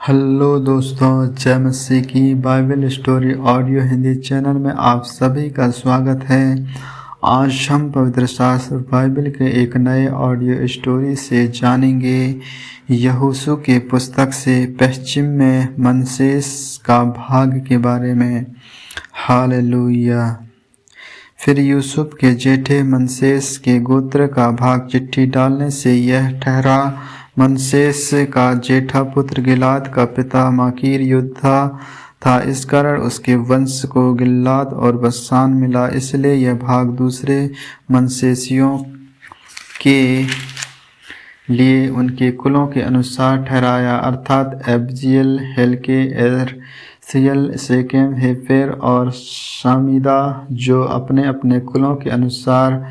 Hello दोस्तों, जय मसीह की Bible story audio Hindi channel में आप सभी का स्वागत है। आज हम पवित्र शास्त्र बाइबल के एक नए ऑडियो स्टोरी से जानेंगे। यहोशू के पुस्तक से पश्चिम में मनश्शेस का भाग के बारे में। हालेलुया। फिर यूसुफ के जेठे मनश्शेस के गोत्र का भाग चिट्ठी डालने से यह ठहरा, मनश्शेस का जेठा पुत्र गिलाद का पिता माकीर योद्धा था, इस कारण उसके वंश को गिलाद और बशान मिला। इसलिए यह भाग दूसरे मनश्शेसियों के लिए उनके कुलों के अनुसार ठहराया, अर्थात अबजीएल, हेल्के, एर्सियल, सेकेम, हेफेर और शामीदा, जो अपने अपने कुलों के अनुसार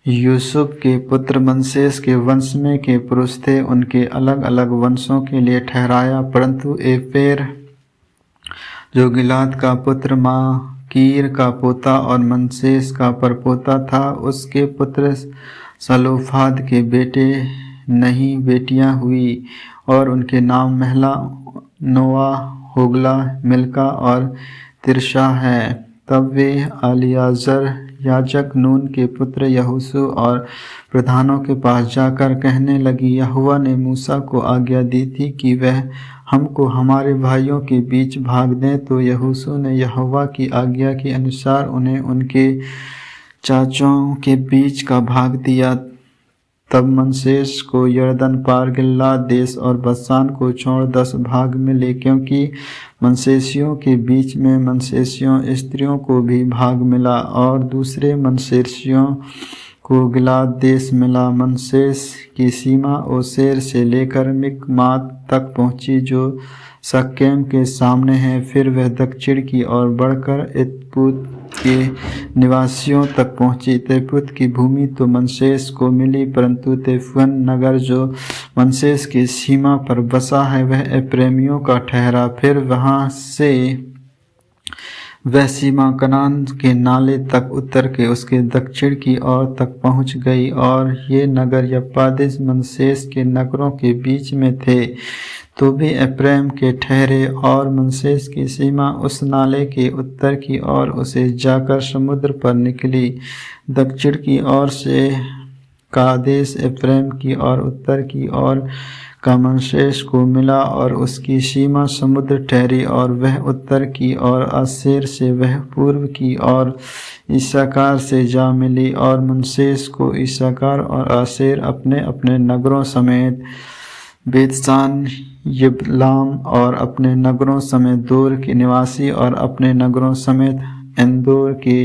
यूसुफ के पुत्र मनश्शेस के वंश में के पुरुष थे, उनके अलग अलग वंशों के लिए ठहराया। परंतु एफेर, जो गिलाद का पुत्र माकीर का पोता और मनश्शेस का परपोता था, उसके पुत्र सलोफाद के बेटे नहीं बेटियां हुई, और उनके नाम महला, नोआ, होगला, मिल्का और तिर्शा है। तब वे एलीआजर याजक, नून के पुत्र यहोशू और प्रधानों के पास जाकर कहने लगी, यहोवा ने मूसा को आज्ञा दी थी कि वह हमको हमारे भाइयों के बीच भाग दें। तो यहोशू ने यहोवा की आज्ञा के अनुसार उन्हें उनके चाचों के बीच का भाग दिया। तब मनश्शेस को यरदन पार गिलाद देश और बशान को छोड़ 10 भाग मिले, क्योंकि मनश्शेसियों के बीच में मनश्शेसियों स्त्रियों को भी भाग मिला, और दूसरे मनश्शेसियों को गिलाद देश मिला। मनश्शेस की सीमा ओसेर से लेकर मिकमात तक पहुंची, जो शक्केम के सामने है। फिर वह दक्षिण की ओर बढ़कर एतपुत के निवासियों तक पहुंची। तेपुत की भूमि तो मनश्शेस को मिली, परंतु तेफुन नगर, जो मनश्शेस की सीमा पर बसा है, वह एप्रैमियों का ठहरा। फिर वहां से वह सीमा कनान के नाले तक उतर के उसके दक्षिण की ओर तक पहुंच गई, और ये नगर यप्पादिस मनश्शेस के नगरों के बीच में थे, तो भी एप्रैम के ठहरे। और मनश्शेस की सीमा उस नाले के उत्तर की ओर उसे जाकर समुद्र पर निकली। दक्षिण की ओर से कादेश एप्रैम की ओर उत्तर की ओर का मनश्शेस को मिला, और उसकी सीमा समुद्र ठहरी, और वह उत्तर की ओर आसेर से वह पूर्व की ओर इस्साकार से जा मिली। और मनश्शेस को इस्साकार और आसेर अपने अपने नगरों समेत बेतशान, यबलाम और अपने नगरों समेत दूर के निवासी, और अपने नगरों समेत एंदोर के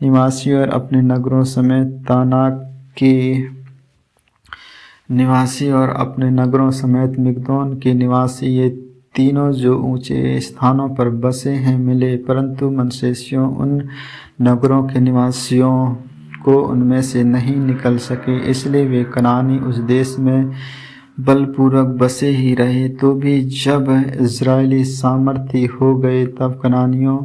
निवासी, और अपने नगरों समेत तानाक के निवासी, और अपने नगरों समेत मिग्दोन के निवासी, ये तीनों जो ऊंचे स्थानों पर बसे हैं मिले। परंतु मनश्शेसियों उन नगरों के निवासियों को उनमें से नहीं निकल सके, इसलिए वे कनानी उस देश में बलपूर्वक बसे ही रहे। तो भी जब इजरायली सामर्थी हो गए, तब कनानियों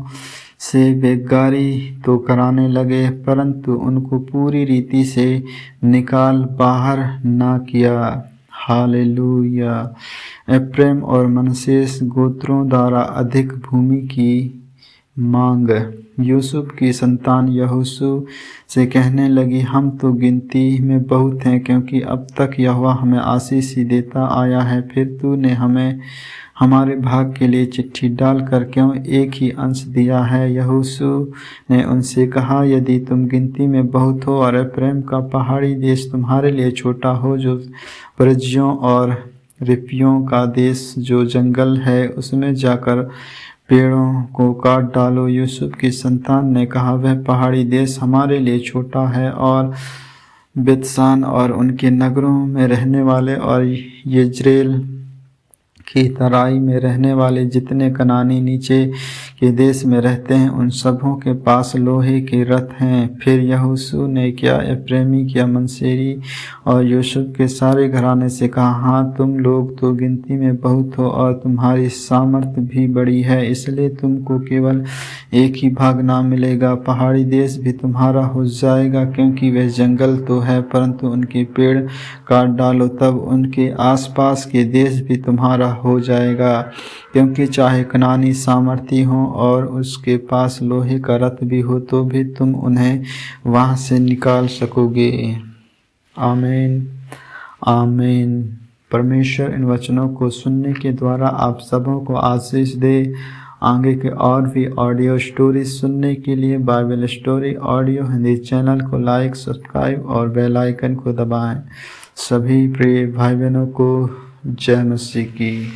से बेगारी तो कराने लगे, परंतु उनको पूरी रीति से निकाल बाहर ना किया। हालेलुया। एप्रैम और मनश्शेस गोत्रों द्वारा अधिक भूमि की मांग। यूसुफ की संतान यहोशू से कहने लगी, हम तो गिनती में बहुत हैं, क्योंकि अब तक यहोवा हमें आशीष ही देता आया है। फिर तूने हमें हमारे भाग के लिए चिट्ठी डालकर क्यों एक ही अंश दिया है? यहोशू ने उनसे कहा, यदि तुम गिनती में बहुत हो और एप्रैम का पहाड़ी देश तुम्हारे लिए छोटा हो, जो परिज्जियों और रिपियों का देश जो जंगल है, उसमें जाकर पेड़ों को काट डालो। यूसुफ की संतान ने कहा, वह पहाड़ी देश हमारे लिए छोटा है, और बेतशान और उनके नगरों में रहने वाले और यज्रेल की तराई में रहने वाले जितने कनानी नीचे के देश में रहते हैं उन सबों के पास लोहे के रथ हैं। फिर यहोशू ने क्या एप्रैमी, क्या मनसेरी और यूसुफ के सारे घराने से कहा, हाँ, तुम लोग तो गिनती में बहुत हो और तुम्हारी सामर्थ भी बड़ी है, इसलिए तुमको केवल एक ही भाग ना मिलेगा। पहाड़ी देश भी तुम्हारा हो जाएगा, क्योंकि वह जंगल तो है परंतु उनके पेड़ काट डालो, तब उनके आसपास के देश भी तुम्हारा हो जाएगा। क्योंकि चाहे कनानी सामर्थी हो और उसके पास लोहे का रथ भी हो, तो भी तुम उन्हें वहां से निकाल सकोगे। आमीन, आमीन। परमेश्वर इन वचनों को सुनने के द्वारा आप सबों को आशीष दे। आगे के और भी ऑडियो स्टोरी सुनने के लिए Bible story audio Hindi channel को लाइक, सब्सक्राइब और बेल आइकन को दबाएं। सभी प्रिय भाई बहनों को जय मसीह की।